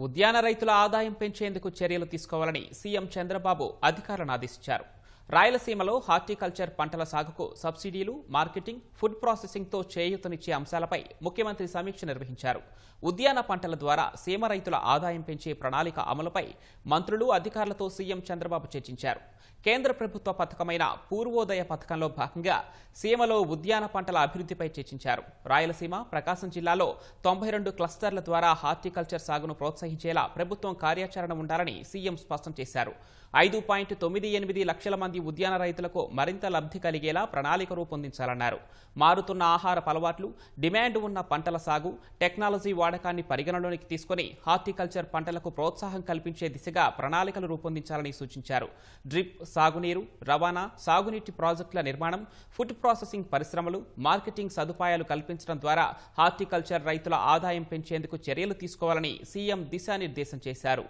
ఉద్యాన రైతుల ఆదాయం పెంచేందుకు చర్యలు తీసుకోవాలని సీఎం చంద్రబాబు అధికారులను ఆదేశించారు. రాయలసీమలో హార్టికల్చర్ పంటల సాగుకు సబ్సిడీలు, మార్కెటింగ్, ఫుడ్ ప్రాసెసింగ్తో చేయూతనిచ్చే అంశాలపై ముఖ్యమంత్రి సమీక్ష నిర్వహించారు. ఉద్యాన పంటల ద్వారా సీమ రైతుల ఆదాయం పెంచే ప్రణాళిక అమలుపై మంత్రులు, అధికారులతో సీఎం చంద్రబాబు చర్చించారు. కేంద్ర ప్రభుత్వ పథకమైన పూర్వోదయ పథకంలో భాగంగా సీమలో ఉద్యాన పంటల అభివృద్ధిపై చర్చించారు. రాయలసీమ, ప్రకాశం జిల్లాలో 92 క్లస్టర్ల ద్వారా హార్టికల్చర్ సాగును ప్రోత్సహించేలా ప్రభుత్వం కార్యాచరణ ఉండాలని సీఎం స్పష్టం చేశారు. 5.98 లక్షల మంది ఉద్యాన రైతులకు మరింత లబ్ధి కలిగేలా ప్రణాళిక రూపొందించాలన్నారు. మారుతున్న ఆహారపు అలవాట్లు, డిమాండ్ ఉన్న పంటల సాగు, టెక్నాలజీ వాడకాన్ని పరిగణలోకి తీసుకుని హార్టికల్చర్ పంటలకు ప్రోత్సాహం కల్పించే దిశగా ప్రణాళికలు రూపొందించాలని సూచించారు. డ్రిప్, సాగునీరు, రవాణా, సాగునీటి ప్రాజెక్టుల నిర్మాణం, ఫుడ్ ప్రాసెసింగ్ పరిశ్రమలు, మార్కెటింగ్ సదుపాయాలు కల్పించడం ద్వారా హార్టికల్చర్ రైతుల ఆదాయం పెంచేందుకు చర్యలు తీసుకోవాలని సీఎం దిశానిర్దేశం చేశారు.